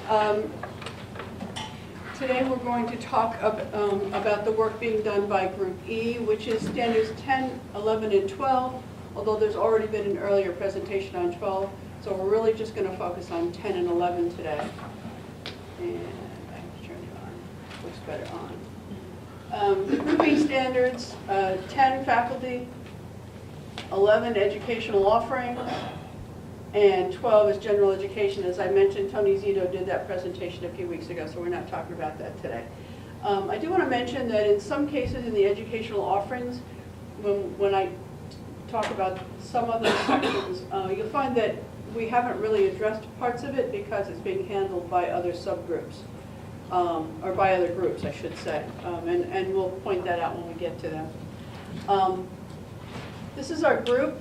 Um, Today we're going to talk about the work being done by Group E, which is standards 10, 11, and 12, although there's already been an earlier presentation on 12, so we're really just going to focus on 10 and 11 today. And I have to turn it on. Looks better on. The Group E standards, 10 faculty, 11 educational offerings, and 12 is general education. As I mentioned, Tony Zito did that presentation a few weeks ago, so we're not talking about that today. I do want to mention that in some cases in the educational offerings, when I talk about some of those sections, you'll find that we haven't really addressed parts of it because it's being handled by other subgroups, or by other groups, I should say. And we'll point that out when we get to them. This is our group.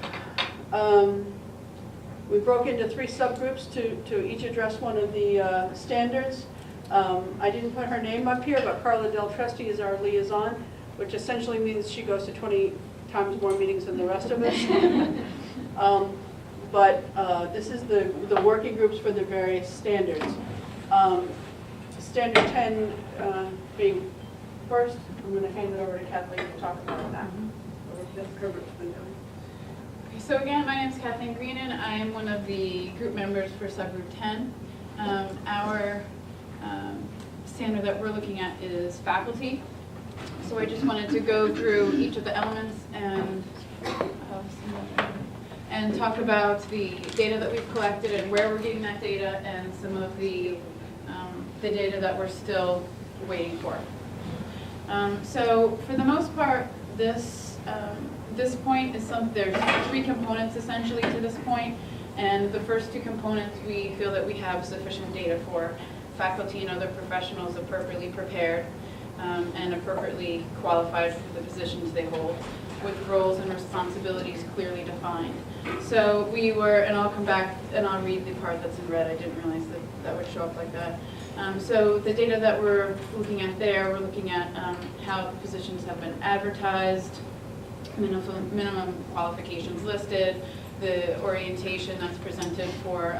We broke into 3 subgroups to each address one of the standards. I didn't put her name up here, but Carla Del Tresti is our liaison, which essentially means she goes to 20 times more meetings than the rest of us. But this is the working groups for the various standards. Standard 10 being first, I'm going to hand it over to Kathleen to talk about that. That's her group's been doing. So again, my name is Cathy Karl. I am one of the group members for subgroup 10. Our standard that we're looking at is faculty. So I just wanted to go through each of the elements and talk about the data that we've collected and where we're getting that data and some of the data that we're still waiting for. So for the most part, this point is there's 3 components essentially to this point, and the first 2 components we feel that we have sufficient data for. Faculty and other professionals appropriately prepared and appropriately qualified for the positions they hold, with roles and responsibilities clearly defined. So we were, and I'll come back and I'll read the part that's in red. I didn't realize that would show up like that. So the data that we're looking at there, we're looking at how the positions have been advertised, minimum qualifications listed, the orientation that's presented for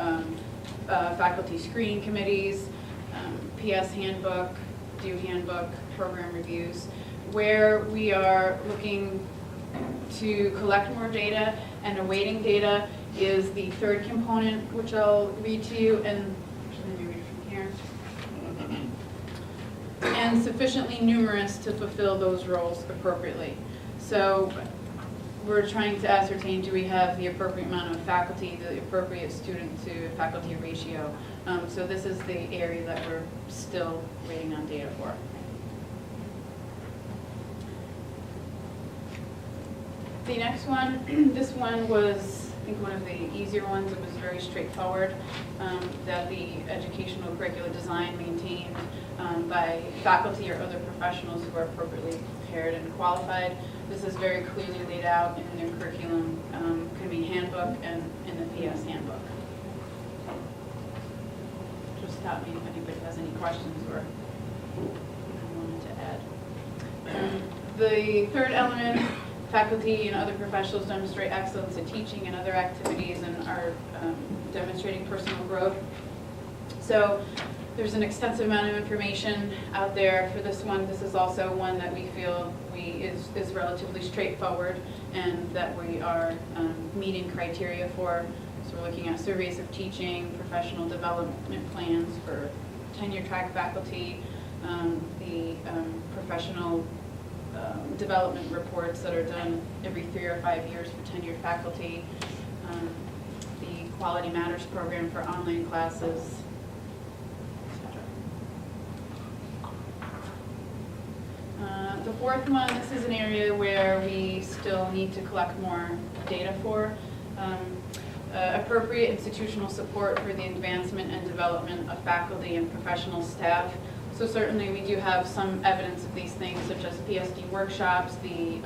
faculty screening committees, PS handbook, DO handbook, program reviews. Where we are looking to collect more data and awaiting data is the 3rd component, which I'll read to you, and let me read it from here. And sufficiently numerous to fulfill those roles appropriately. So we're trying to ascertain, do we have the appropriate amount of faculty, the appropriate student to faculty ratio. So this is the area that we're still waiting on data for. The next one, this one was, I think, one of the easier ones. It was very straightforward, that the educational curricula design maintained by faculty or other professionals who are appropriately prepared and qualified. This is very clearly laid out in the curriculum committee handbook and in the PS handbook. Just stop me if anybody has any questions or I wanted to add. The 3rd element, faculty and other professionals demonstrate excellence in teaching and other activities and are demonstrating personal growth. So there's an extensive amount of information out there for this one. This is also one that we feel is relatively straightforward and that we are meeting criteria for. So we're looking at surveys of teaching, professional development plans for tenure track faculty, the professional development reports that are done every 3 or 5 years for tenured faculty, the Quality Matters program for online classes, the 4th one, this is an area where we still need to collect more data for. Appropriate institutional support for the advancement and development of faculty and professional staff. So certainly we do have some evidence of these things, such as PSD workshops, the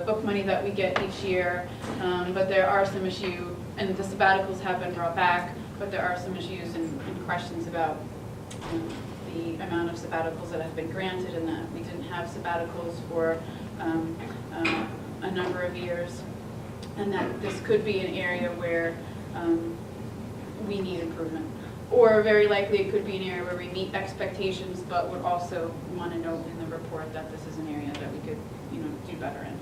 book money that we get each year, but there are some issues, and the sabbaticals have been brought back, but there are some issues and questions about the amount of sabbaticals that have been granted, and that we didn't have sabbaticals for a number of years, and that this could be an area where we need improvement. Or very likely it could be an area where we meet expectations, but would also want to note in the report that this is an area that we could, do better in.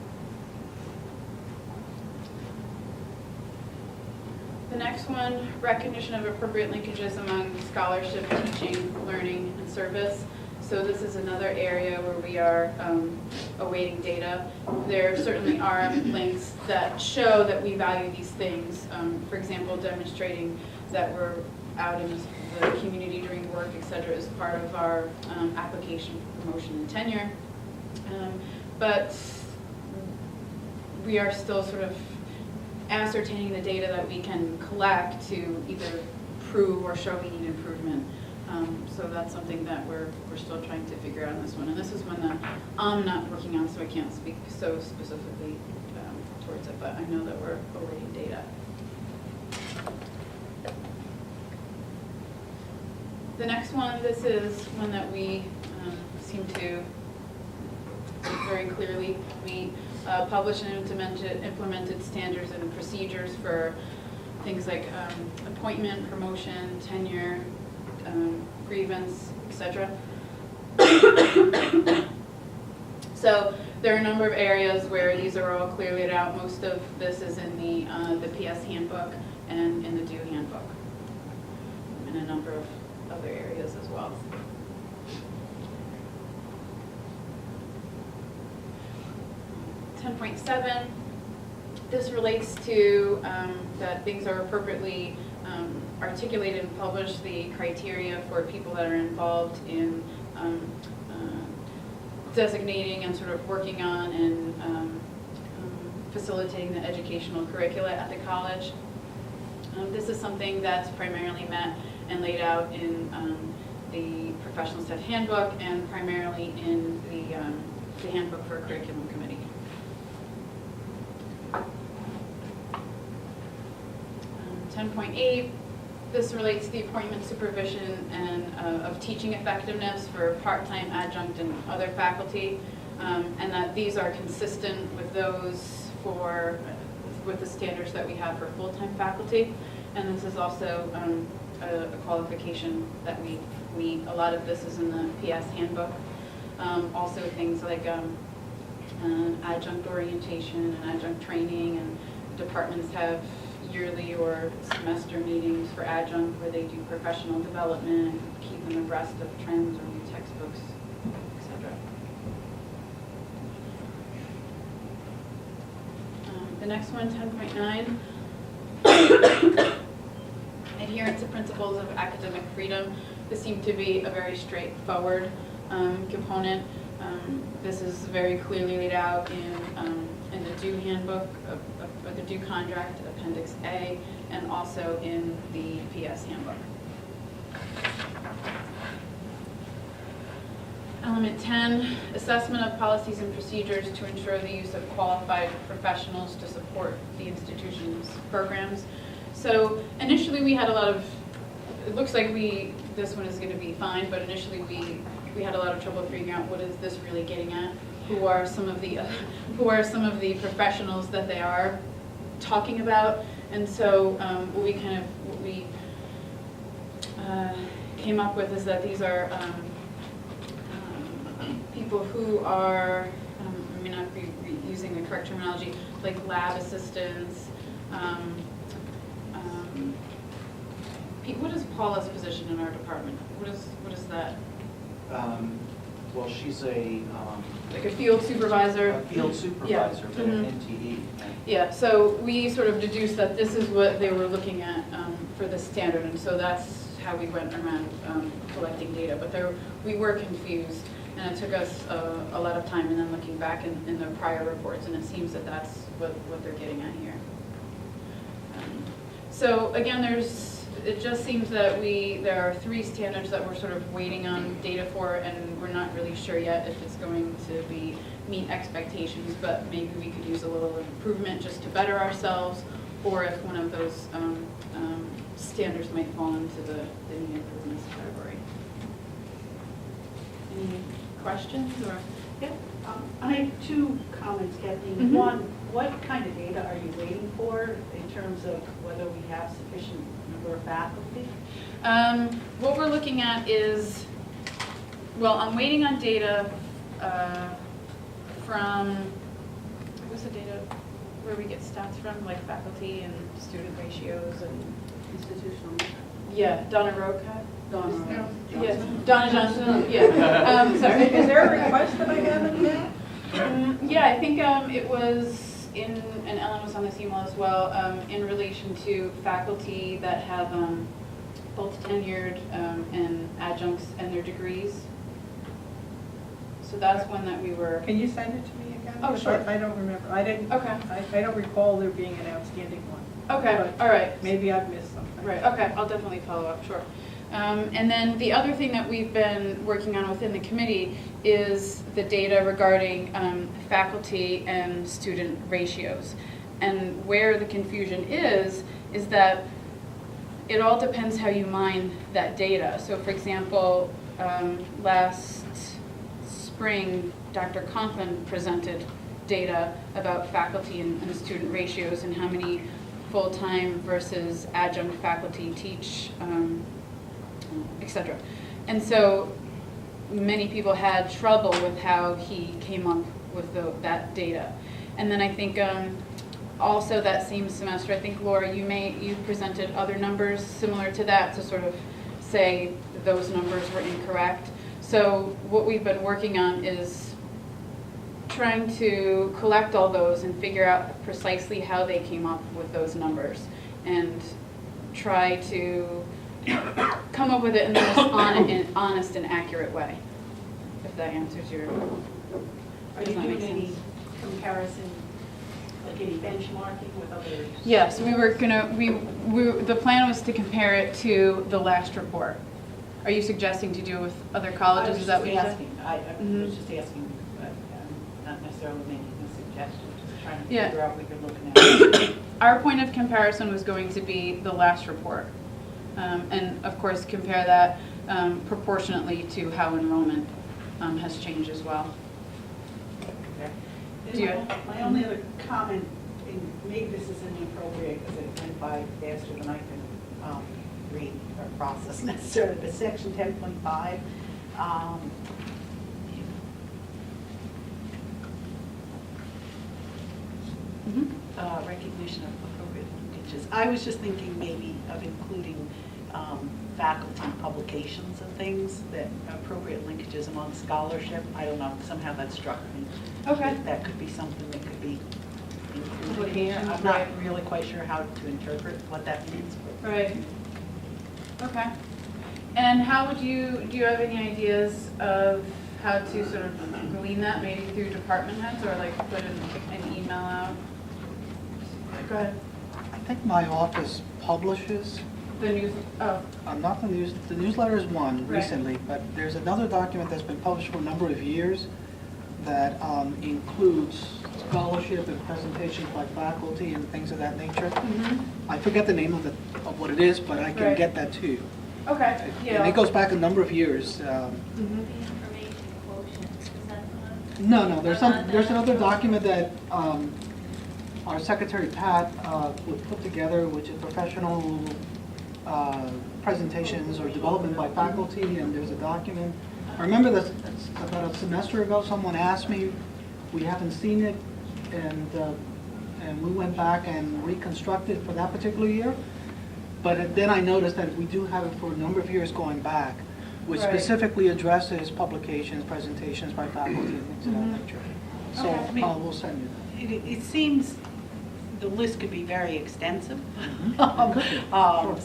The next one, recognition of appropriate linkages among scholarship, teaching, learning, and service. So this is another area where we are awaiting data. There certainly are links that show that we value these things. For example, demonstrating that we're out in the community doing work, et cetera, is part of our application for promotion and tenure. But we are still sort of ascertaining the data that we can collect to either prove or show we need improvement. So that's something that we're still trying to figure out on this one. And this is one that I'm not working on, so I can't speak so specifically towards it, but I know that we're awaiting data. The next one, this is one that we seem to very clearly. We published and implemented standards and procedures for things like appointment, promotion, tenure, grievance, etc. So there are a number of areas where these are all clearly laid out. Most of this is in the PS handbook and in the DO handbook, and a number of other areas as well. .7, this relates to that things are appropriately articulated and published, the criteria for people that are involved in designating and sort of working on and facilitating the educational curricula at the college. This is something that's primarily met and laid out in the professional staff handbook and primarily in the handbook for a curriculum committee. 10.8, this relates to the appointment, supervision, and of teaching effectiveness for part-time adjunct and other faculty, and that these are consistent with those with the standards that we have for full-time faculty. And this is also a qualification that we meet. A lot of this is in the PS handbook. Also things like adjunct orientation and adjunct training, and departments have yearly or semester meetings for adjunct where they do professional development, keep them abreast of trends or new textbooks, etc. The next one, 10.9, adherence to principles of academic freedom. This seemed to be a very straightforward component. This is very clearly laid out in the DO handbook, or the DO contract, Appendix A, and also in the PS handbook. Element 10, assessment of policies and procedures to ensure the use of qualified professionals to support the institution's programs. So initially we had a lot of, it looks like this one is going to be fine, but initially we had a lot of trouble figuring out what is this really getting at. Who are some of the professionals that they are talking about? And so what we came up with is that these are people who are, I may not be using the correct terminology, like lab assistants. What is Paula's position in our department? What is that? Well, she's a like a field supervisor. A field supervisor, yeah. But an NTE. Yeah, so we sort of deduced that this is what they were looking at for the standard, and so that's how we went around collecting data. But we were confused, and it took us a lot of time, and then looking back in the prior reports, and it seems that that's what they're getting at here. So again, it just seems that there are 3 standards that we're sort of waiting on data for, and we're not really sure yet if it's going to meet expectations, but maybe we could use a little improvement just to better ourselves, or if one of those standards might fall into the need improvements category. Any questions? Or? Yeah, I have 2 comments, Kathy. Mm-hmm. One, what kind of data are you waiting for in terms of whether we have sufficient number of faculty? What we're looking at is, well, I'm waiting on data from, what's the data where we get stats from, like faculty and student ratios and, Institutional. yeah, Donna Roca? Donna. Yes, Donna Johnson, yeah. Sorry. Is there a request that I haven't yet? Yeah, I think it was in, and Ellen was on this email as well, in relation to faculty that have both tenured and adjuncts and their degrees. So that's one that we were, Can you send it to me again? Oh, sure. I don't remember. I didn't, okay, I don't recall there being an outstanding one. okay, all right. Maybe I've missed something. Right, okay, I'll definitely follow up, sure. And then the other thing that we've been working on within the committee is the data regarding faculty and student ratios. And where the confusion is that it all depends how you mine that data. So for example, last spring, Dr. Conklin presented data about faculty and student ratios and how many full-time versus adjunct faculty teach, et cetera. And so many people had trouble with how he came up with that data. And then I think also that same semester, I think Laura, you presented other numbers similar to that to sort of say those numbers were incorrect. So what we've been working on is trying to collect all those and figure out precisely how they came up with those numbers and try to come up with it in the most honest and accurate way, if that answers your. Are you Does that doing make any sense? comparison, like any benchmarking with others? Yes, we were gonna, the plan was to compare it to the last report. Are you suggesting to do it with other colleges, is that what you said? I Mhm. was just asking, but not necessarily making a suggestion, just trying to Yeah. figure out what you're looking at. Our point of comparison was going to be the last report. And of course, compare that proportionately to how enrollment has changed as well. Do you- My only other comment, and maybe this is inappropriate because it went by faster than I can read or process necessarily, but section 10.5, recognition of appropriate linkages. I was just thinking maybe of including faculty publications and things that appropriate linkages among scholarship. I don't know, somehow that struck me. Okay. That could be something that could be included here. Publications, I'm not right. really quite sure how to interpret what that means. But Right. Okay. And how would you, do you have any ideas of how to sort of glean that, maybe through department heads or like put an email out? Go ahead. I think my office publishes, The news, oh, not the news, the newsletter is one Right. recently, but there's another document that's been published for a number of years that includes scholarship and presentations by faculty and things of that nature. mhm. I forget the name of what it is, but I can Right. get that to you. Okay, yeah. And it goes back a number of years. Mhm. Information quotient, is that the one? No, there's another document that our Secretary Pat would put together, which is professional presentations or development by faculty, and there's a document. I remember this about a semester ago, someone asked me, we haven't seen it, and we went back and reconstructed for that particular year. But then I noticed that we do have it for a number of years going back, which Right. specifically addresses publications, presentations by faculty, and things of Mhm. that nature. So Okay. we'll send you that. it seems the list could be very extensive. Sure.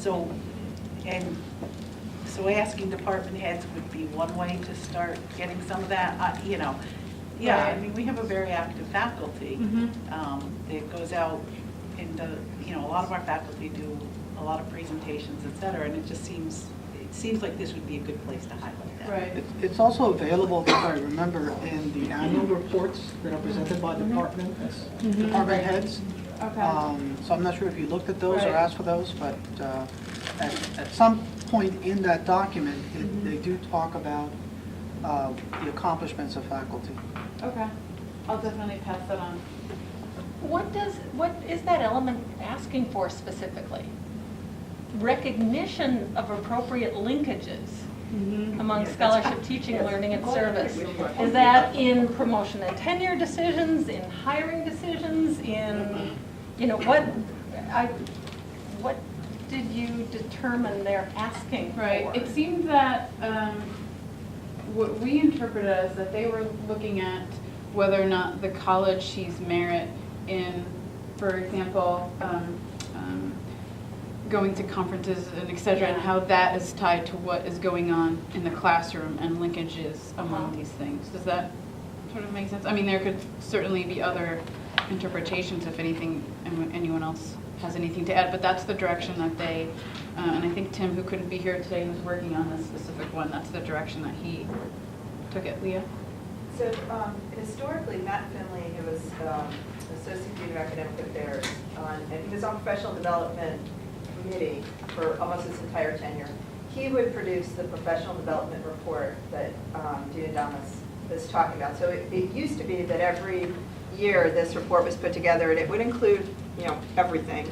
So asking department heads would be one way to start getting some of that, Yeah, I Right. mean, we have a very active faculty. Mhm. It goes out into, a lot of our faculty do a lot of presentations, et cetera, and it seems like this would be a good place to highlight that. Right. It's also available, if I remember, in the annual reports that are presented by department heads. Okay. So I'm not sure if you looked at those or Right. asked for those, but at some point in that document, they do talk about the accomplishments of faculty. Okay. I'll definitely pass that on. What is that element asking for specifically? recognition of appropriate linkages Mm-hmm. among scholarship, teaching, learning, and service. Is that in promotion and tenure decisions, in hiring decisions, in, what did you determine they're asking for? Right, it seemed that, what we interpreted as that they were looking at whether or not the college sees merit in, for example, going to conferences and et cetera, and how that is tied to what is going on in the classroom and linkages among these things. Does that sort of make sense? I mean, there could certainly be other interpretations if anything, anyone else has anything to add, but that's the direction that they, and I think Tim, who couldn't be here today, who's working on this specific one, that's the direction that he took it. Leah? So historically, Matt Finley, who was Associate Dean of Academic Affairs, and he was on Professional Development Committee for almost his entire tenure, he would produce the professional development report that Dean Adamas was talking about. So it used to be that every year this report was put together, and it would include, everything.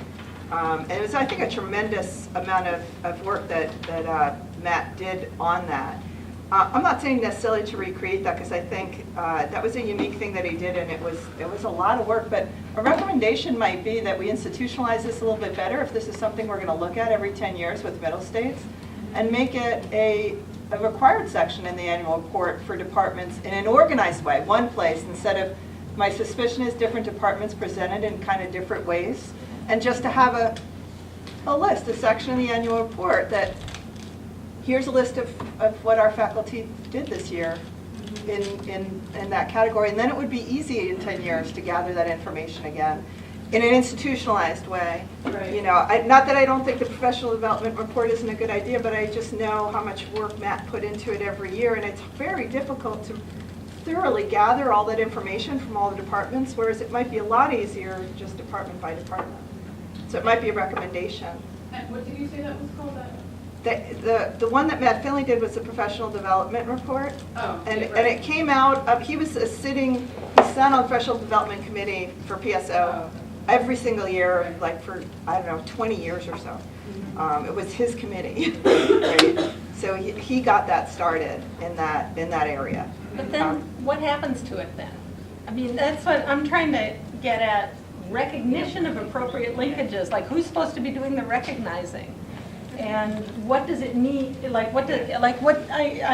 And it was, I think, a tremendous amount of work that Matt did on that. I'm not saying necessarily to recreate that, because I think that was a unique thing that he did, and it was a lot of work. But a recommendation might be that we institutionalize this a little bit better, if this is something we're going to look at every 10 years with middle states, and make it a required section in the annual report for departments in an organized way, one place, instead of, my suspicion is different departments presented in kind of different ways, and just to have a list, a section in the annual report that here's a list of what our faculty did this year in that category. And then it would be easy in 10 years to gather that information again in an institutionalized way. Right. Not that I don't think the professional development report isn't a good idea, but I just know how much work Matt put into it every year, and it's very difficult to thoroughly gather all that information from all the departments, whereas it might be a lot easier just department by department. So it might be a recommendation. And what did you say that was called? The one that Matt Finley did was the professional development report. Oh, And, yeah, right. and it came out, he was he sat on the professional development committee for PSO every single year, like for, 20 years or so. It was his committee, right? So he got that started in that area. But then, what happens to it then? I mean, that's what I'm trying to get at, recognition of appropriate linkages, like who's supposed to be doing the recognizing? And what does it need, I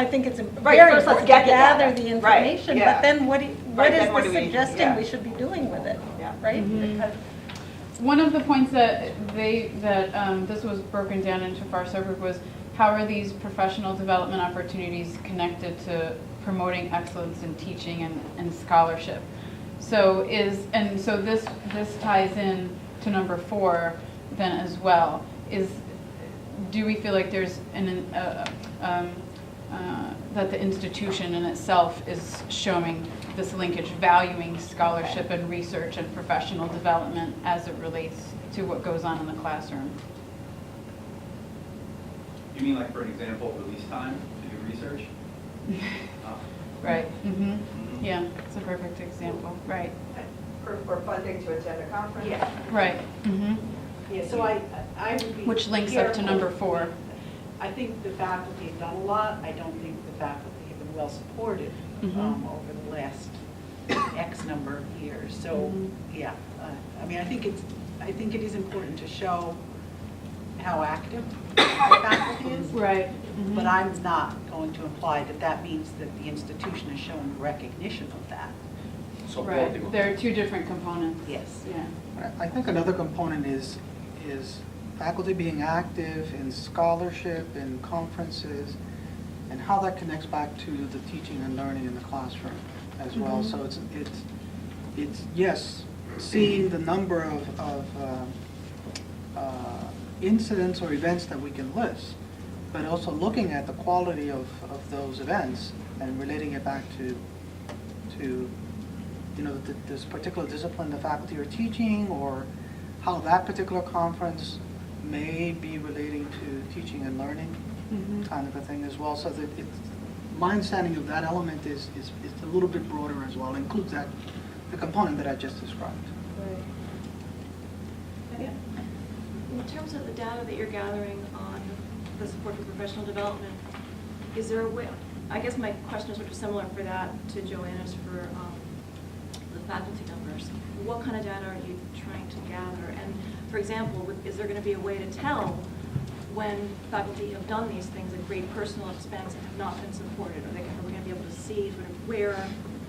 think it's Right, very first let's important get to the gather data. the Right, information, yeah. but then what Right, is then what this do we- suggesting yeah. we should be doing with it, Yeah. right? Because One of the points that this was broken down into for our subgroup was, how are these professional development opportunities connected to promoting excellence in teaching and scholarship? So this ties in to number 4 then as well. Do we feel like there's that the institution in itself is showing this linkage, valuing scholarship and research and professional development as it relates to what goes on in the classroom? You mean, like, for an example, release time to do research? Right. Yeah, it's a perfect example. Right. For funding to attend a conference. Yeah. Right. Yeah, so I would be Which links up to careful. number 4. I think the faculty have done a lot. I don't think the faculty have been well supported over the last X number of years. So, yeah, I mean, I think it is important to show how active our faculty is. Right. But I'm not going to imply that that means that the institution is showing recognition of that. Right. There are 2 different components. Yes. Yeah. I think another component is faculty being active in scholarship, in conferences, and how that connects back to the teaching and learning in the classroom as well. So it's yes, seeing the number of incidents or events that we can list, but also looking at the quality of those events and relating it back to this particular discipline the faculty are teaching, or how that particular conference may be relating to teaching and learning, kind of a thing as well. So that my understanding of that element is a little bit broader as well, includes the component that I just described. Right. In terms of the data that you're gathering on the support for professional development, is there a way, I guess my question is sort of similar for that to Joanna's for the faculty numbers. What kind of data are you trying to gather? And for example, is there going to be a way to tell when faculty have done these things at great personal expense and have not been supported? Are we going to be able to see sort of where,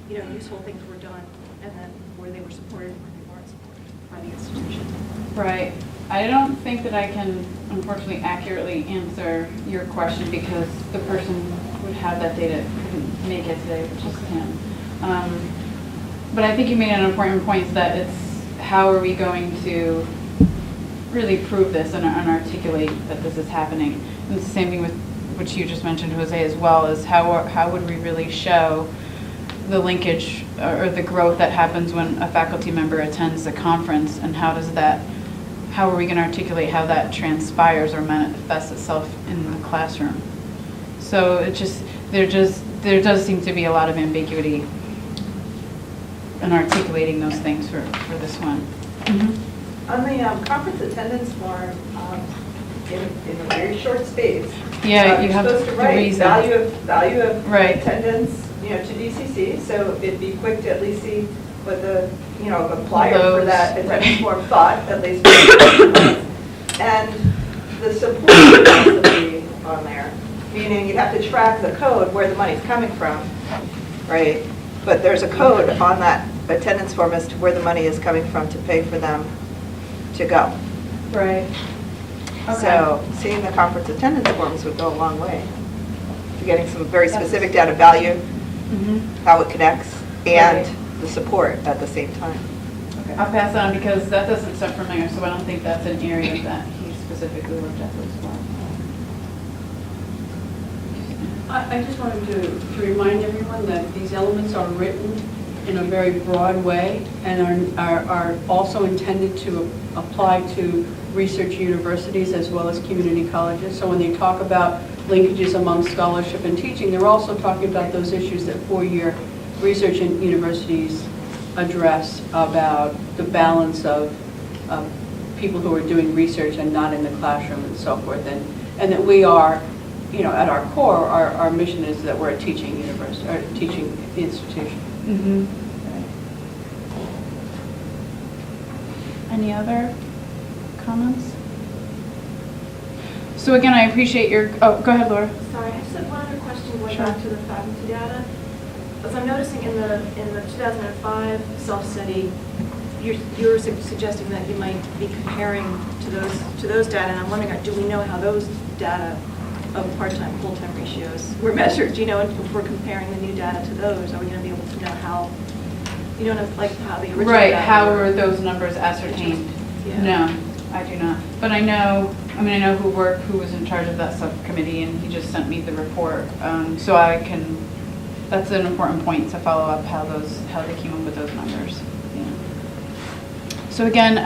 useful things were done and then where they were supported and where they weren't supported by the institution? Right. I don't think that I can unfortunately accurately answer your question because the person who would have that data couldn't make it today, which is him. But I think you made an important point that it's how are we going to really prove this and articulate that this is happening. And it's the same thing with which you just mentioned, Jose, as well, is how would we really show the linkage or the growth that happens when a faculty member attends a conference, and how are we going to articulate how that transpires or manifests itself in the classroom? So there does seem to be a lot of ambiguity in articulating those things for this one. Mm-hmm. On the conference attendance form, in a very short space, yeah, you have supposed to the write reason. value of Right. attendance, to DCC, so it'd be quick to at least see what the, applier for that attendance form thought, at least. And the support has to be on there, meaning you'd have to track the code where the money's coming from, right? But there's a code on that attendance form as to where the money is coming from to pay for them to go. Right. Okay. So seeing the conference attendance forms would go a long way to getting some very specific data value, how it connects, and the support at the same time. Okay. I'll pass on because that doesn't sound familiar, so I don't think that's an area that he specifically looked at as well. I just wanted to remind everyone that these elements are written in a very broad way and are also intended to apply to research universities as well as community colleges. So when they talk about linkages among scholarship and teaching, they're also talking about those issues that four-year research in universities address about the balance of people who are doing research and not in the classroom and so forth. And that we are, at our core, our mission is that we're a teaching university, or a teaching institution. Mm-hmm. Any other comments? So again, I appreciate your, go ahead, Laura. Sorry, I just have one other question going Sure. back to the faculty data. As I'm noticing in the 2005 self-study, you're suggesting that you might be comparing to those data, and I'm wondering, do we know how those data of part-time, full-time ratios were measured? If we're comparing the new data to those, are we going to be able to know how, like how the original Right, data how were were those numbers ascertained? Yeah. No, I do not. But I know who was in charge of that subcommittee, and he just sent me the report. So that's an important point to follow up how they came up with those numbers. Yeah. So again,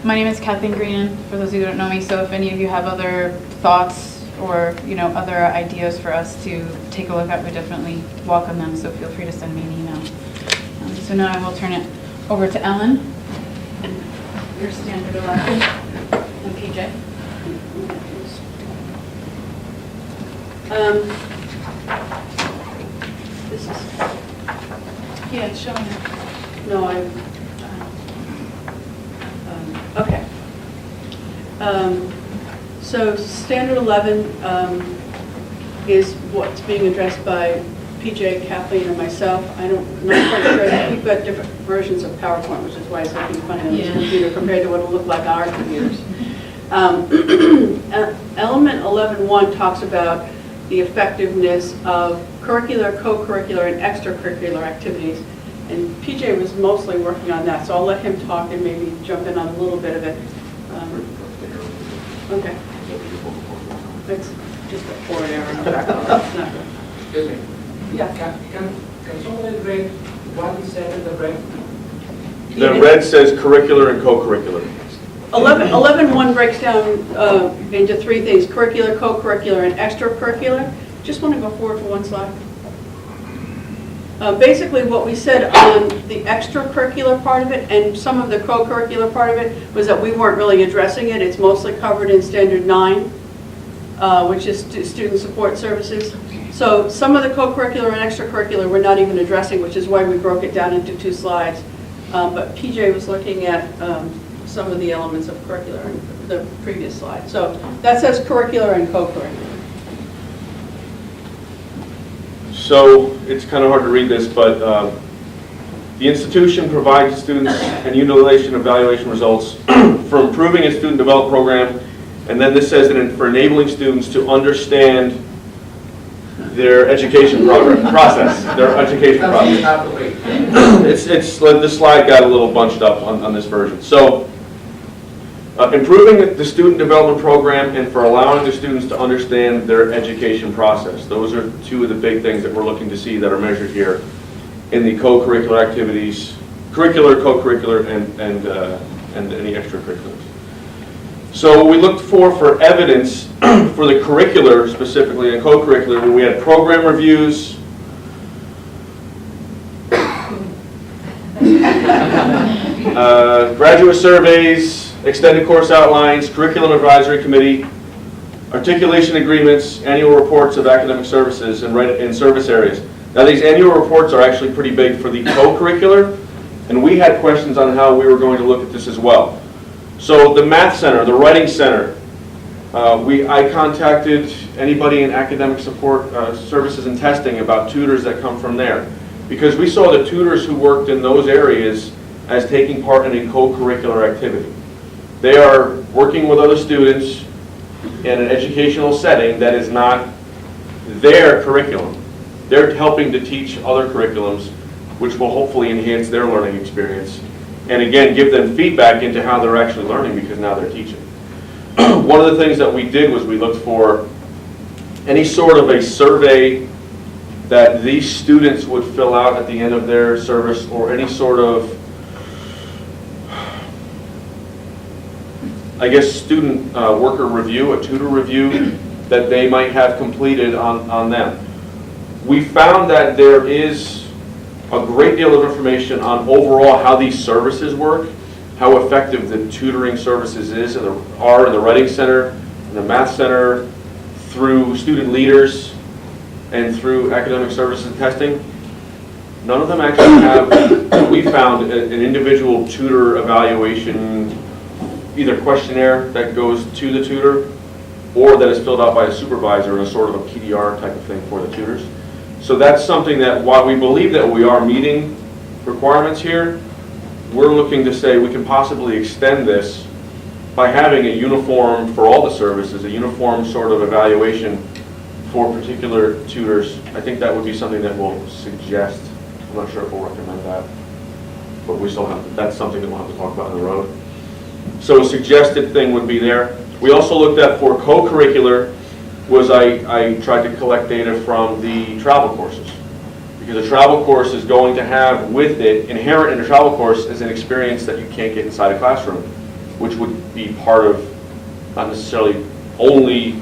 my name is Cathy Karl, for those of you who don't know me. So if any of you have other thoughts or other ideas for us to take a look at, we definitely welcome them. So feel free to send me an email. So now I will turn it over to Ellen. Your standard 11 and PJ. This is, Yeah, it's showing. no, okay. So standard 11 is what's being addressed by PJ, Kathleen, and myself. I'm not quite sure. We've got different versions of PowerPoint, which is why it's looking funny on this computer compared to what it'll look like on our computers. Element 11.1 talks about the effectiveness of curricular, co-curricular, and extracurricular activities. And PJ was mostly working on that, so I'll let him talk and maybe jump in on a little bit of it. Okay. It's just a forward arrow in the background. It's not good. Excuse me. Yeah. Can someone read what is said in the red? The red says curricular and co-curricular. 11.1 breaks down into three things: curricular, co-curricular, and extracurricular. Just want to go forward for one slide. Basically, what we said on the extracurricular part of it and some of the co-curricular part of it was that we weren't really addressing it. It's mostly covered in Standard 9, which is student support services. So some of the co-curricular and extracurricular we're not even addressing, which is why we broke it down into 2 slides. But PJ was looking at some of the elements of curricular in the previous slide. So that says curricular and co-curricular. So it's kind of hard to read this, but the institution provides students and utilization evaluation results for improving its student development program. And then this says that for enabling students to understand their education process, their education process. This slide got a little bunched up on this version. So improving the student development program and for allowing the students to understand their education process. Those are 2 of the big things that we're looking to see that are measured here in the co-curricular activities, curricular, co-curricular, and any extracurriculars. So what we looked for evidence for the curricular specifically and co-curricular, we had program reviews, graduate surveys, extended course outlines, curriculum advisory committee, articulation agreements, annual reports of academic services and service areas. Now these annual reports are actually pretty big for the co-curricular, and we had questions on how we were going to look at this as well. So the math center, the writing center, I contacted anybody in academic support services and testing about tutors that come from there, because we saw the tutors who worked in those areas as taking part in a co-curricular activity. They are working with other students in an educational setting that is not their curriculum. They're helping to teach other curriculums, which will hopefully enhance their learning experience, and again, give them feedback into how they're actually learning because now they're teaching. One of the things that we did was we looked for any sort of a survey that these students would fill out at the end of their service, or any sort of, I guess, student worker review, a tutor review that they might have completed on them. We found that there is a great deal of information on overall how these services work, how effective the tutoring services are in the Writing Center, in the Math Center, through student leaders, and through academic services and testing. None of them actually have, we found, an individual tutor evaluation, either questionnaire that goes to the tutor, or that is filled out by a supervisor in a sort of a PDR type of thing for the tutors. So that's something that, while we believe that we are meeting requirements here, we're looking to say we can possibly extend this by having a uniform for all the services, a uniform sort of evaluation for particular tutors. I think that would be something that we'll suggest. I'm not sure if we'll recommend that, but we still have, that's something that we'll have to talk about on the road. So a suggested thing would be there. We also looked at, for co-curricular, was I tried to collect data from the travel courses. Because a travel course is going to have with it, inherent in a travel course, is an experience that you can't get inside a classroom, which would be part of, not necessarily only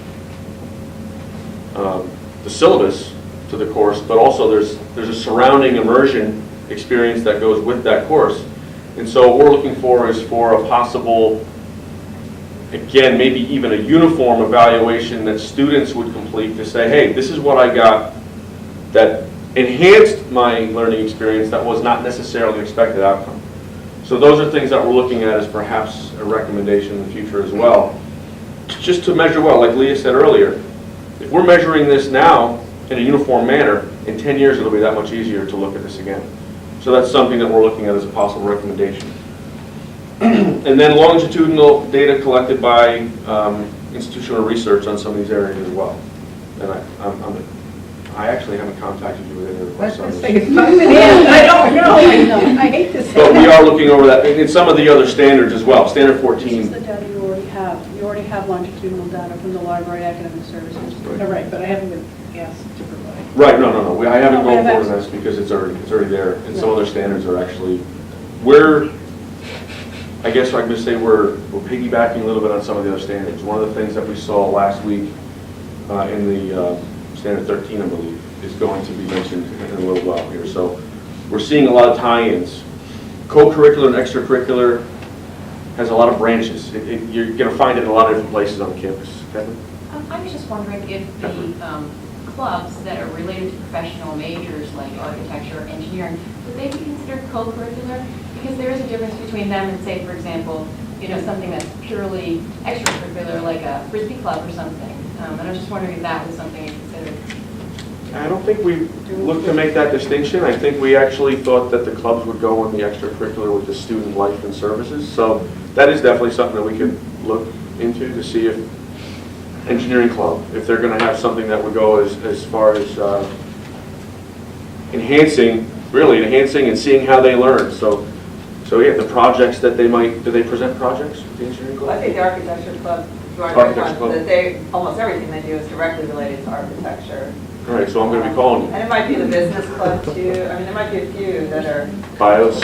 the syllabus to the course, but also there's a surrounding immersion experience that goes with that course. And so what we're looking for is for a possible, again, maybe even a uniform evaluation that students would complete to say, hey, this is what I got that enhanced my learning experience that was not necessarily an expected outcome. So those are things that we're looking at as perhaps a recommendation in the future as well. Just to measure well, like Leah said earlier, if we're measuring this now in a uniform manner, in 10 years it'll be that much easier to look at this again. So that's something that we're looking at as a possible recommendation. And then longitudinal data collected by institutional research on some of these areas as well. And I actually haven't contacted you with any of the questions. I don't know. I hate to say But we that. are looking over that in some of the other standards as well. Standard 14. This is the data you already have. You already have longitudinal data from the library academic services. Right, but I haven't been asked to provide. Right, no. I haven't No, we gone have forward on access. this because it's already there. And some No. other standards are actually, I guess I could say we're piggybacking a little bit on some of the other standards. One of the things that we saw last week in the standard 13, I believe, is going to be mentioned in a little while here. So we're seeing a lot of tie-ins. Co-curricular and extracurricular has a lot of branches. You're going to find it in a lot of different places on campus. Kevin? I was just wondering if the clubs that are related to professional majors like architecture or engineering, would they be considered co-curricular? Because there is a difference between them and, say, for example, something that's purely extracurricular, like a Frisbee club or something. And I was just wondering if that was something you considered. I don't think we looked to make that distinction. I think we actually thought that the clubs would go in the extracurricular with the student life and services. So that is definitely something that we could look into to see if engineering club, if they're going to have something that would go as far as enhancing and seeing how they learn. So yeah, the projects that they might, do they present projects with the engineering club? I think the architecture club, almost everything they do is directly related to architecture. All right, so I'm going to be calling you. And it might be the business club too. I mean, there might be a few that are. Bios.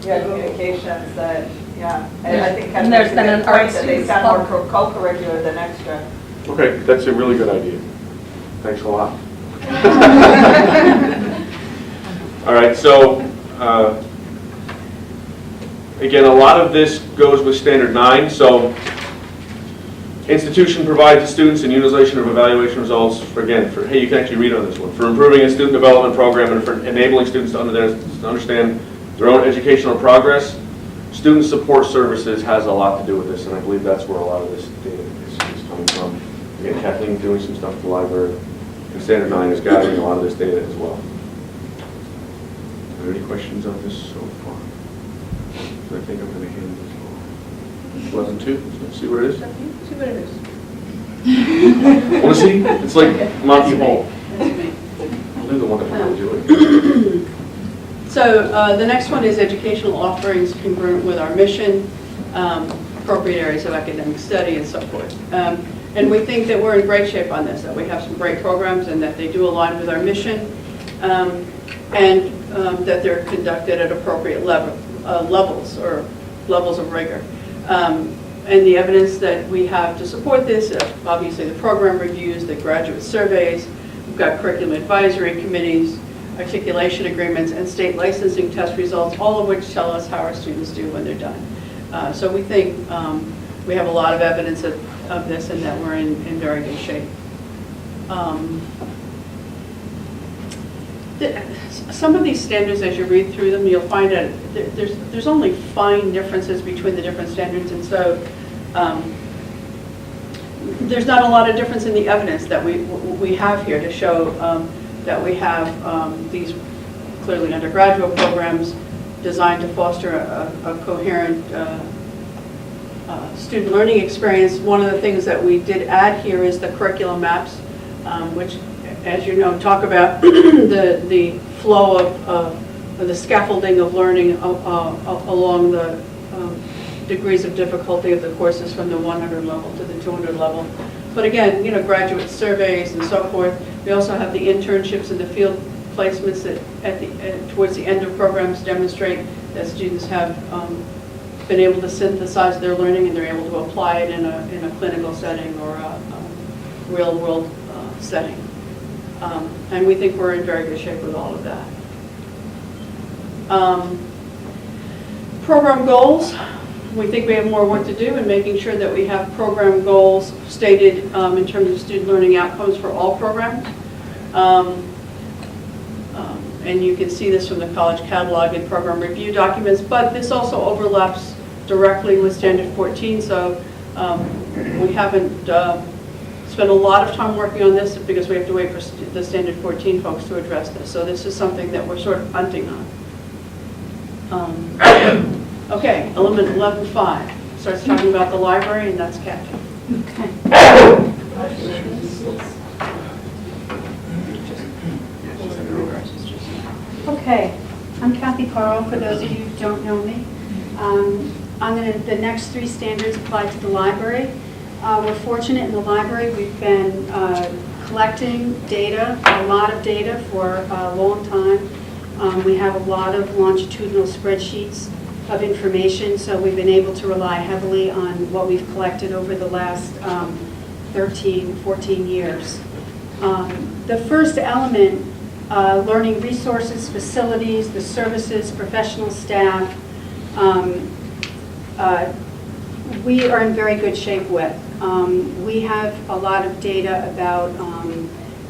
Communications that, And I think And there's been an art that they sound more co-curricular than extra. Okay, that's a really good idea. Thanks a lot. All right, so again, a lot of this goes with Standard 9. So institution provides the students and utilization of evaluation results, hey, you can actually read on this one, for improving a student development program and for enabling students to understand their own educational progress. Student support services has a lot to do with this, and I believe that's where a lot of this data is coming from. Again, Kathleen doing some stuff at the library, and Standard 9 is gathering a lot of this data as well. Are there any questions on this so far? So I think I'm going to hand this over. 11-2, let's see what it is. See what it is. Want to see? It's like Monty Hall. That's me. I'll do the one that we're doing. So the next one is educational offerings congruent with our mission, appropriate areas of academic study, and so forth. And we think that we're in great shape on this, that we have some great programs and that they do align with our mission, and that they're conducted at appropriate levels of rigor. And the evidence that we have to support this, obviously the program reviews, the graduate surveys, we've got curriculum advisory committees, articulation agreements, and state licensing test results, all of which tell us how our students do when they're done. So we think we have a lot of evidence of this and that we're in very good shape. Some of these standards, as you read through them, you'll find that there's only fine differences between the different standards, and so there's not a lot of difference in the evidence that we have here to show that we have these clearly undergraduate programs designed to foster a coherent student learning experience. One of the things that we did add here is the curriculum maps, which, as you know, talk about the flow of the scaffolding of learning along the degrees of difficulty of the courses from the 100 level to the 200 level. But again, graduate surveys and so forth. We also have the internships and the field placements that towards the end of programs demonstrate that students have been able to synthesize their learning and they're able to apply it in a clinical setting or a real-world setting. And we think we're in very good shape with all of that. Program goals. We think we have more work to do in making sure that we have program goals stated in terms of student learning outcomes for all programs. And you can see this from the college catalog and program review documents, but this also overlaps directly with Standard 14, so we haven't spent a lot of time working on this because we have to wait for the Standard 14 folks to address this. So this is something that we're sort of punting on. Okay, element 11.5 starts talking about the library, and that's Cathy. Okay. Okay, I'm Cathy Karl, for those of you who don't know me. The next three standards apply to the library. We're fortunate in the library. We've been collecting data, a lot of data for a long time. We have a lot of longitudinal spreadsheets of information, so we've been able to rely heavily on what we've collected over the last 13, 14 years. The first element, learning resources, facilities, the services, professional staff, we are in very good shape with. We have a lot of data about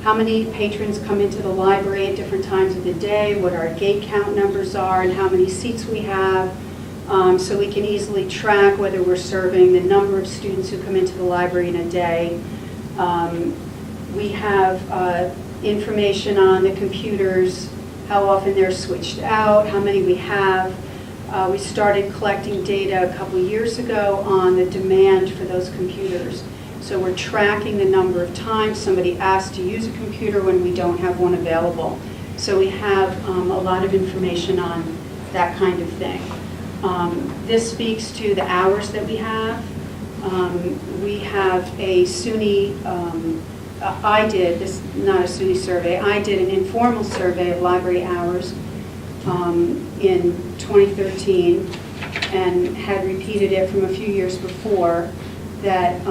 how many patrons come into the library at different times of the day, what our gate count numbers are, and how many seats we have, so we can easily track whether we're serving the number of students who come into the library in a day. We have information on the computers, how often they're switched out, how many we have. We started collecting data a couple years ago on the demand for those computers. So we're tracking the number of times somebody asks to use a computer when we don't have one available. So we have a lot of information on that kind of thing. This speaks to the hours that we have. We have a SUNY, I did, this not a SUNY survey, I did an informal survey of library hours in 2013 and had repeated it from a few years before that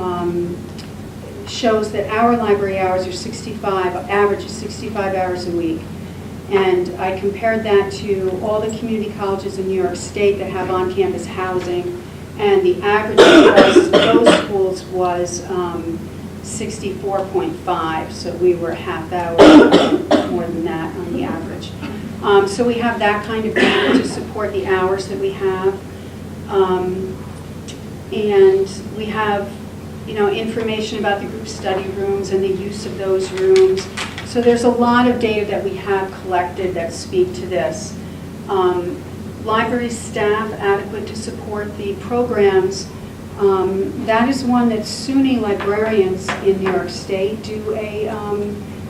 shows that our library hours are 65, average is 65 hours a week. And I compared that to all the community colleges in New York State that have on-campus housing, and the average across those schools was 64.5, so we were a half hour more than that on the average. So we have that kind of data to support the hours that we have. And we have, information about the group study rooms and the use of those rooms. So there's a lot of data that we have collected that speak to this. Library staff adequate to support the programs. That is one that SUNY librarians in New York State do a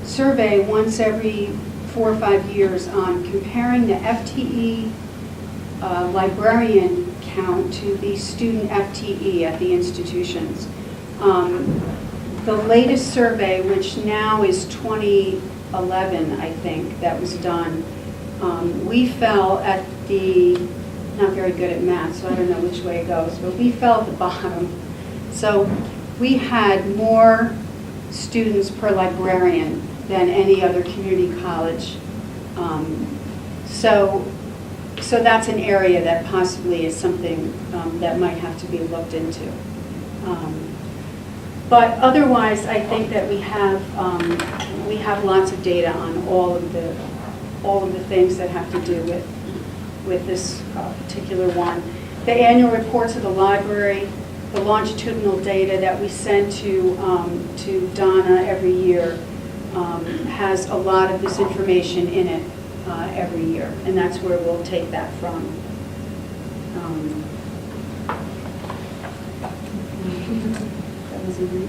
survey once every 4 or 5 years on comparing the FTE librarian count to the student FTE at the institutions. The latest survey, which now is 2011, I think, that was done, we fell at the, not very good at math, so I don't know which way it goes, but we fell at the bottom. So we had more students per librarian than any other community college. So that's an area that possibly is something that might have to be looked into. But otherwise, I think that we have lots of data on all of the things that have to do with this particular one. The annual reports of the library, the longitudinal data that we send to Donna every year has a lot of this information in it every year, and that's where we'll take that from. That was a read.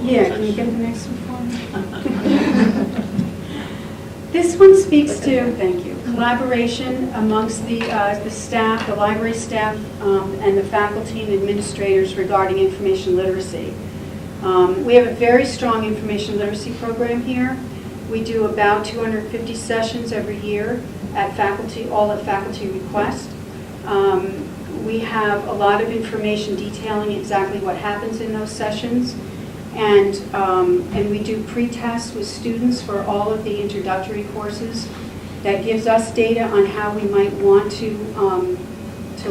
Yeah, can you get the next one for me? This one speaks to, thank you, collaboration amongst the staff, the library staff, and the faculty and administrators regarding information literacy. We have a very strong information literacy program here. We do about 250 sessions every year at faculty, all at faculty request. We have a lot of information detailing exactly what happens in those sessions. And we do pre-tests with students for all of the introductory courses. That gives us data on how we might want to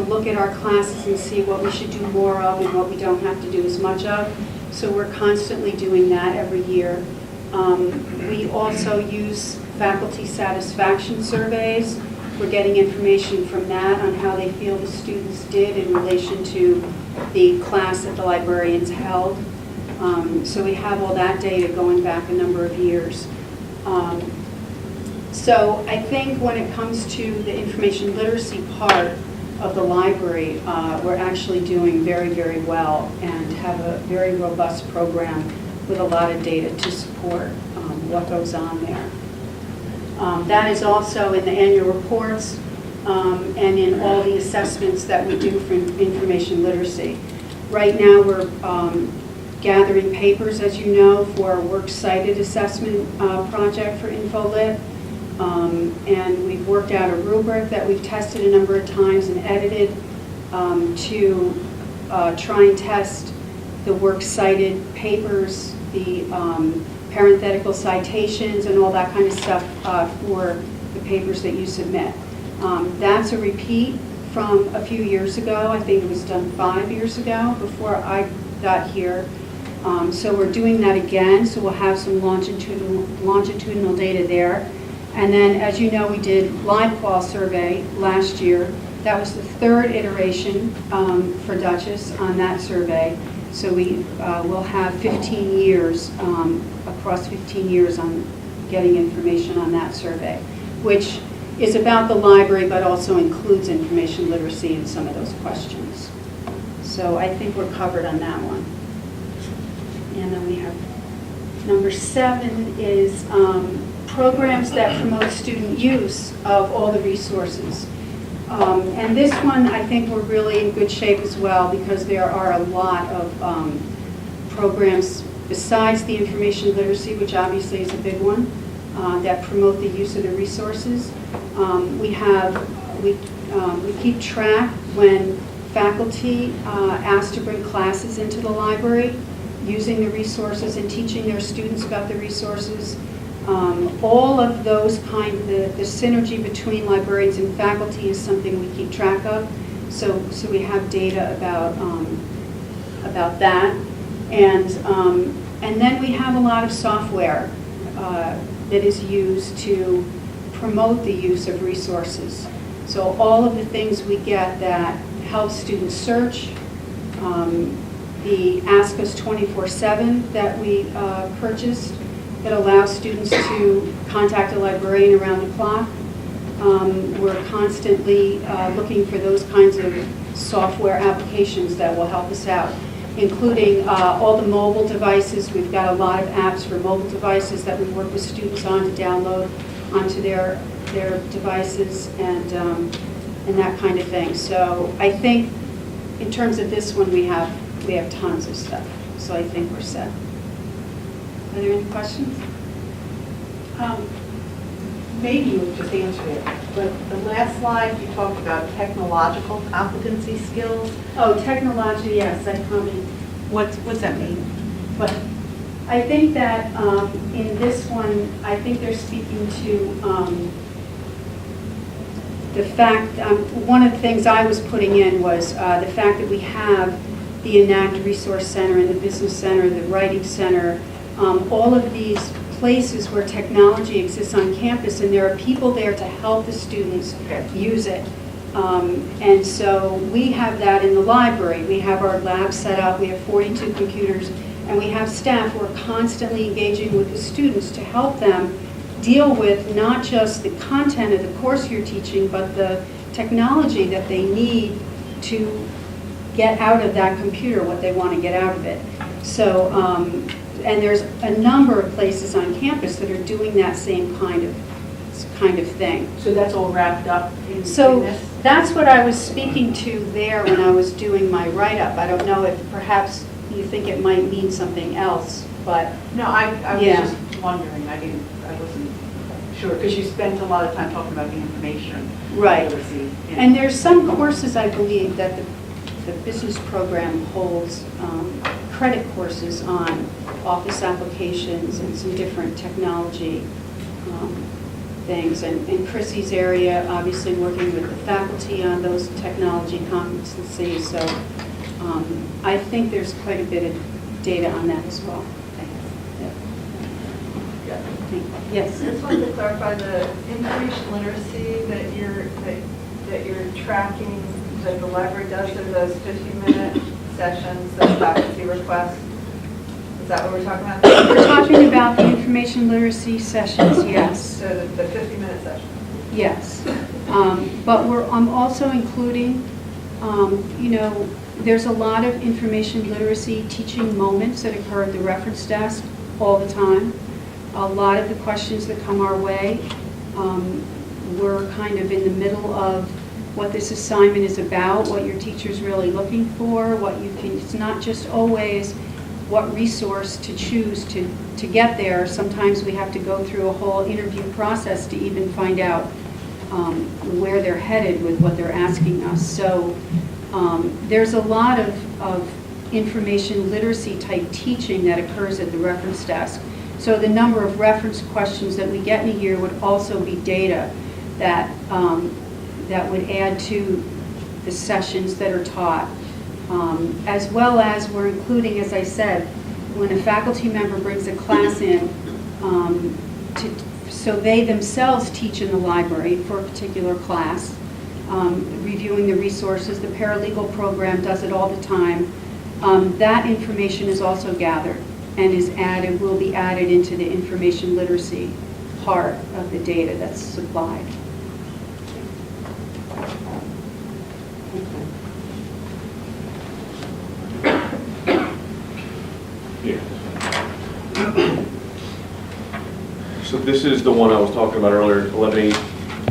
look at our classes and see what we should do more of and what we don't have to do as much of. So we're constantly doing that every year. We also use faculty satisfaction surveys. We're getting information from that on how they feel the students did in relation to the class that the librarians held. So we have all that data going back a number of years. So I think when it comes to the information literacy part of the library, we're actually doing very, very well and have a very robust program with a lot of data to support what goes on there. That is also in the annual reports and in all the assessments that we do for information literacy. Right now we're gathering papers, as you know, for a works cited assessment project for InfoLit. And we've worked out a rubric that we've tested a number of times and edited to try and test the works cited papers, the parenthetical citations, and all that kind of stuff for the papers that you submit. That's a repeat from a few years ago. I think it was done 5 years ago before I got here. So we're doing that again, so we'll have some longitudinal data there. And then, as you know, we did live qual survey last year. That was the third iteration for Dutchess on that survey. So we will have 15 years, across 15 years on getting information on that survey, which is about the library but also includes information literacy in some of those questions. So I think we're covered on that one. And then we have number 7 is programs that promote student use of all the resources. And this one, I think we're really in good shape as well because there are a lot of programs besides the information literacy, which obviously is a big one, that promote the use of the resources. We keep track when faculty ask to bring classes into the library, using the resources and teaching their students about the resources. All of those the synergy between librarians and faculty is something we keep track of. So we have data about that. And then we have a lot of software that is used to promote the use of resources. So all of the things we get that help students search, the Ask Us 24/7 that we purchased that allows students to contact a librarian around the clock. We're constantly looking for those kinds of software applications that will help us out, including all the mobile devices. We've got a lot of apps for mobile devices that we work with students on to download onto their devices and that kind of thing. So I think in terms of this one, we have tons of stuff. So I think we're set. Are there any questions? Maybe you just answered it, but the last slide, you talked about technological competency skills. Oh, technology, yes, I probably. What's that mean? But I think that in this one, I think they're speaking to the fact, one of the things I was putting in was the fact that we have the Enact Resource Center and the Business Center, the Writing Center, all of these places where technology exists on campus, and there are people there to help the students use it. And so we have that in the library. We have our lab set up, we have 42 computers, and we have staff who are constantly engaging with the students to help them deal with not just the content of the course you're teaching, but the technology that they need to get out of that computer what they want to get out of it. So, and there's a number of places on campus that are doing that same kind of thing. So that's all wrapped up in So this? that's what I was speaking to there when I was doing my write-up. I don't know if perhaps you think it might mean something else, but No, I was yeah. just wondering. I wasn't sure, because you spent a lot of time talking about the information Right. literacy. And there's some courses, I believe, that the business program holds credit courses on office applications and some different technology things. And in Chrissy's area, obviously working with the faculty on those technology competencies. So I think there's quite a bit of data on that as well. Yes. I just wanted to clarify the information literacy that you're tracking, that the library does in those 50-minute sessions that faculty request. Is that what we're talking about? We're talking about the information literacy sessions, yes. So the 50-minute session. Yes. But I'm also including, there's a lot of information literacy teaching moments that occur at the reference desk all the time. A lot of the questions that come our way, we're kind of in the middle of what this assignment is about, what your teacher's really looking for, it's not just always what resource to choose to get there. Sometimes we have to go through a whole interview process to even find out where they're headed with what they're asking us. So there's a lot of information literacy type teaching that occurs at the reference desk. So the number of reference questions that we get in a year would also be data that, that would add to the sessions that are taught. As well as we're including, as I said, when a faculty member brings a class in, so they themselves teach in the library for a particular class, reviewing the resources. The paralegal program does it all the time. That information is also gathered and is added, will be added into the information literacy part of the data that's supplied. So this is the one I was talking about earlier, 11.8,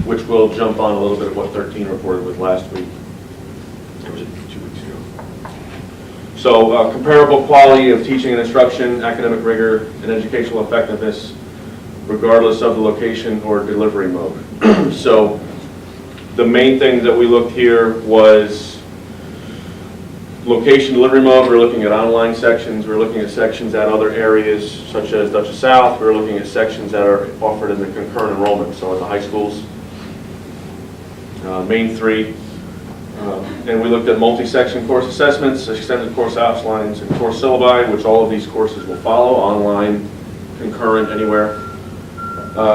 which will jump on a little bit of what 13 reported with last week. Or was it 2 weeks ago? So comparable quality of teaching and instruction, academic rigor, and educational effectiveness, regardless of the location or delivery mode. So the main thing that we looked here was location, delivery mode. We're looking at online sections. We're looking at sections at other areas such as Dutchess South. We're looking at sections that are offered in the concurrent enrollment, so at the high schools, main three. And we looked at multi-section course assessments, extended course outlines, and course syllabi, which all of these courses will follow, online, concurrent, anywhere.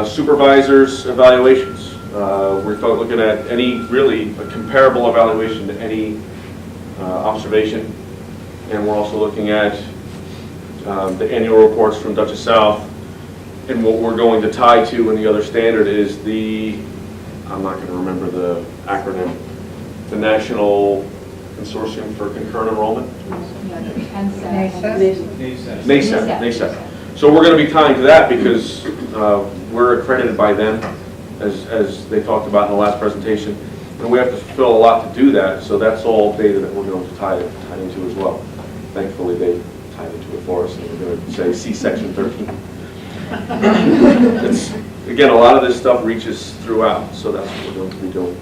Supervisors' evaluations. We're looking at any, really, a comparable evaluation to any observation, and we're also looking at the annual reports from Dutchess South, and what we're going to tie to in the other standard is the, I'm not going to remember the acronym, the National Consortium for Concurrent Enrollment? NASEP. So we're going to be tying to that because we're accredited by them, as they talked about in the last presentation. And we have to fulfill a lot to do that, so that's all data that we're going to tie into as well. Thankfully, they tied into it for us, and we're going to say, see section 13. It's, again, a lot of this stuff reaches throughout, so that's what we're going to be doing.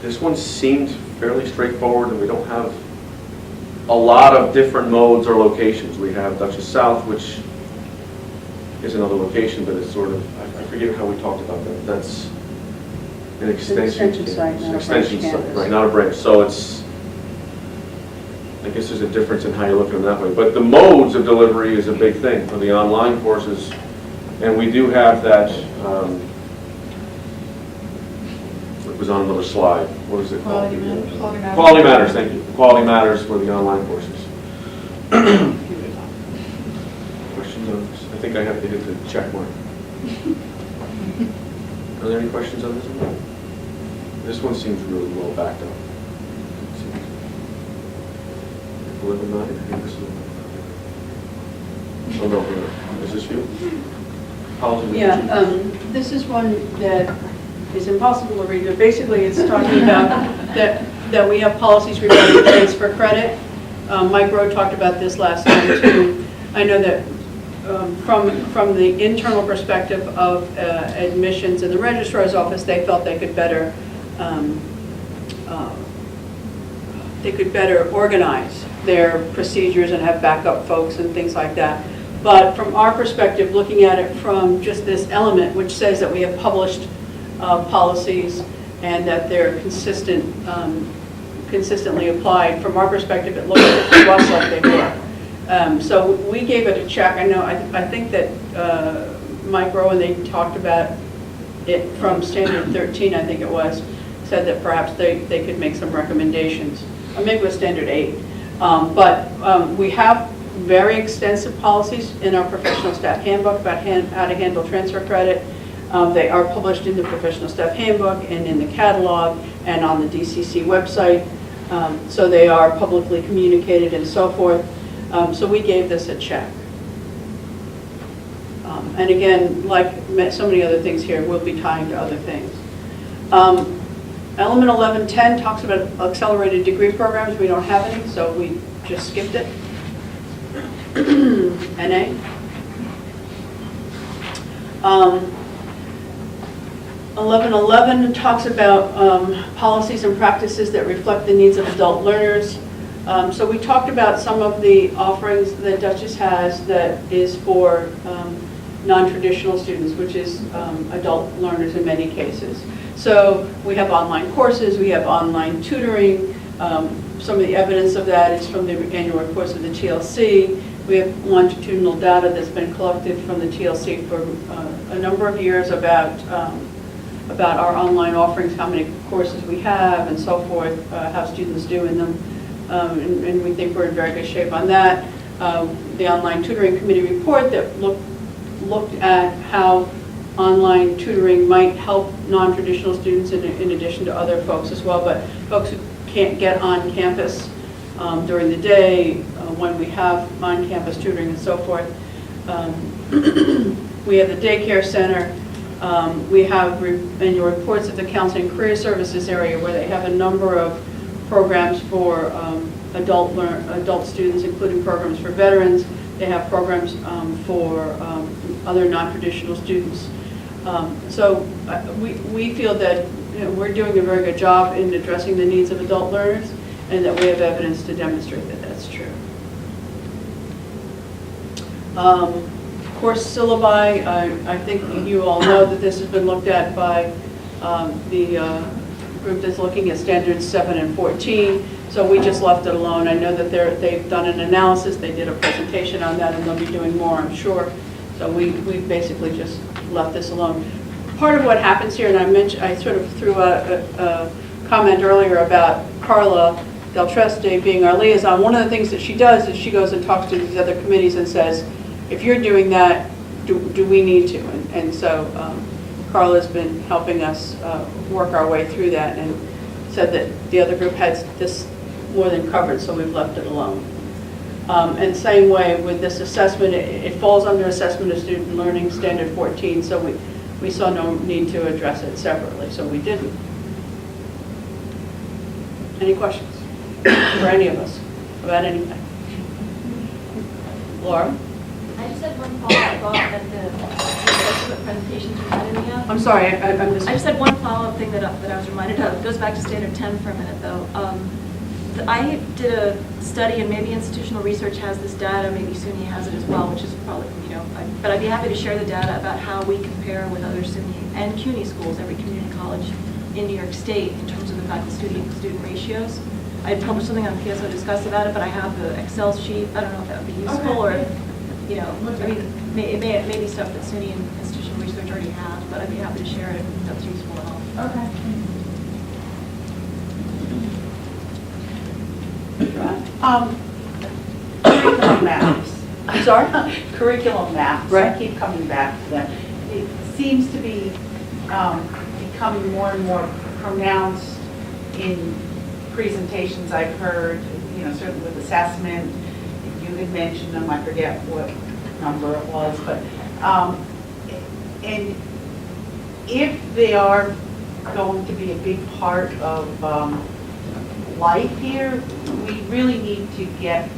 This one seemed fairly straightforward, and we don't have a lot of different modes or locations. We have Dutchess South, which is another location, but it's sort of, I forget how we talked about that. That's an extension site, not a extension branch site, campus. right, not a branch. So it's, I guess there's a difference in how you look at them that way. But the modes of delivery is a big thing for the online courses. And we do have that, it was on another slide. What is it called? Quality Matters. Quality Matters, thank you. Quality Matters for the online courses. Questions on this? I think I have to hit the check mark. Are there any questions on this one? This one seems really well backed up. 11.9, I think this is 11.9. Oh, no, is this you? Policy. Yeah, this is one that is impossible to read, but basically it's talking about that we have policies regarding transfer credit. Mike Rowe talked about this last time too. I know that from the internal perspective of admissions in the registrar's office, they felt they could better organize their procedures and have backup folks and things like that. But from our perspective, looking at it from just this element, which says that we have published policies and that they're consistently applied, from our perspective, it looks to us like they were. So we gave it a check. I know, I think that Mike Rowe, and they talked about it from standard 13, I think it was, said that perhaps they could make some recommendations. Maybe it was standard 8. But we have very extensive policies in our professional staff handbook about how to handle transfer credit. They are published in the professional staff handbook and in the catalog and on the DCC website. So they are publicly communicated and so forth. So we gave this a check. And again, like so many other things here, we'll be tying to other things. Element 11.10 talks about accelerated degree programs. We don't have any, so we just skipped it. NA. 1111 talks about policies and practices that reflect the needs of adult learners. So we talked about some of the offerings that Dutchess has that is for non-traditional students, which is adult learners in many cases. So we have online courses, we have online tutoring. Some of the evidence of that is from the annual reports of the TLC. We have longitudinal data that's been collected from the TLC for a number of years about our online offerings, how many courses we have and so forth, how students do in them. And we think we're in very good shape on that. The online tutoring committee report that looked at how online tutoring might help non-traditional students in addition to other folks as well, but folks who can't get on campus during the day when we have on-campus tutoring and so forth. We have the daycare center. We have annual reports of the counseling and career services area where they have a number of programs for adult students, including programs for veterans. They have programs for other non-traditional students. So we feel that we're doing a very good job in addressing the needs of adult learners, and that we have evidence to demonstrate that that's true. Course syllabi, I think you all know that this has been looked at by the group that's looking at standards 7 and 14. So we just left it alone. I know that they've done an analysis, they did a presentation on that, and they'll be doing more, I'm sure. So we basically just left this alone. Part of what happens here, and I sort of threw out a comment earlier about Carla Del Treste being our liaison. One of the things that she does is she goes and talks to these other committees and says, if you're doing that, do we need to? And so Carla's been helping us work our way through that and said that the other group has this more than covered, so we've left it alone. And same way with this assessment, it falls under assessment of student learning standard 14, so we saw no need to address it separately, so we didn't. Any questions for any of us about anything? Laura? I just had one follow-up thought at the presentations reminded me of. I'm sorry, I'm just... I just had one follow-up thing that I was reminded of. It goes back to standard 10 for a minute, though. I did a study, and maybe institutional research has this data, maybe SUNY has it as well, which is probably, but I'd be happy to share the data about how we compare with other SUNY and CUNY schools, every community college in New York State, in terms of the faculty-student ratios. I had published something on PSO Discuss about it, but I have the Excel sheet. I don't know if that would be useful, or, I mean, it may be stuff that SUNY and institutional research already have, but I'd be happy to share it if that's useful at all. Okay. Curriculum maps. I'm sorry? Curriculum maps. Right. I keep coming back to them. It seems to be becoming more and more pronounced in presentations I've heard, certainly with assessment. You had mentioned them, I forget what number it was, but, and if they are going to be a big part of life here, we really need to get,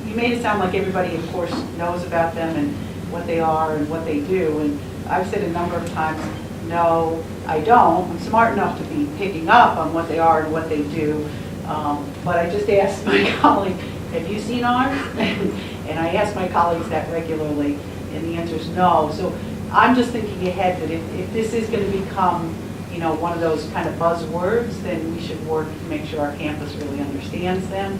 you made it sound like everybody, of course, knows about them and what they are and what they do, and I've said a number of times, no, I don't. I'm smart enough to be picking up on what they are and what they do, but I just asked my colleague, have you seen ours? And I ask my colleagues that regularly, and the answer is no. So I'm just thinking ahead that if this is going to become, one of those kind of buzzwords, then we should work to make sure our campus really understands them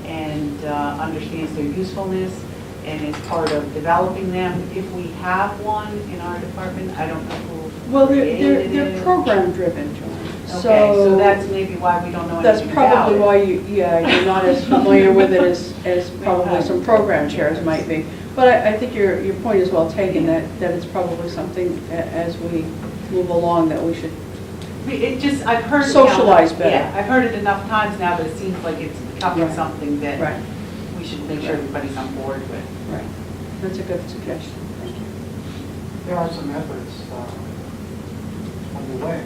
and understands their usefulness and is part of developing them. If we have one in our department, I don't know who. Well, created they're it. program driven, John. Okay, so that's maybe why we don't know anything about it. That's probably why you're not as familiar with it as probably some program chairs might be. But I think your point is well taken, that it's probably something as we move along that we should I've heard socialize better. Yeah, I've heard it enough times now that it seems like it's becoming Right. something that Right. we should make sure everybody's on board with. Right. That's a good suggestion. Thank you. There are some efforts underway.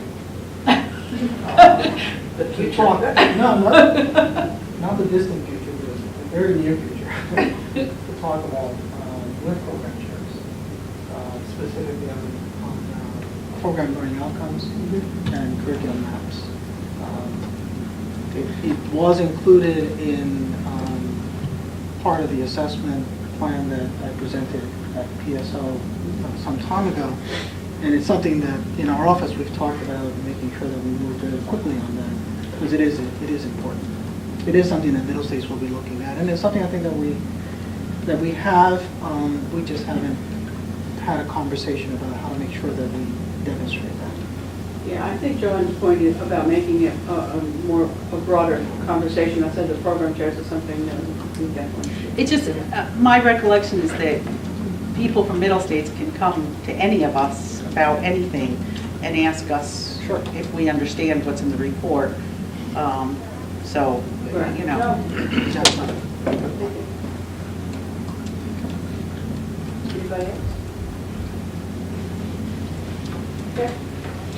The To future. talk, not the distant future, but very near future, to talk about with program chairs, specifically on program learning outcomes and curriculum maps. It was included in part of the assessment plan that I presented at PSO some time ago. And it's something that in our office we've talked about making sure that we move very quickly on that, because it is important. It is something that middle states will be looking at, and it's something I think that we have. We just haven't had a conversation about how to make sure that we demonstrate that. Yeah, I think Joanne's point is about making it a broader conversation outside the program chairs is something that we definitely should. It's just, my recollection is that people from middle states can come to any of us about anything and ask us if we understand what's in the report. So, Right. you know. No. Anybody else? Okay.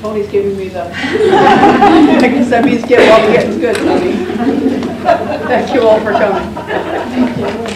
Tony's giving me the, I guess that means get well, getting good, Tony. Thank you all for coming.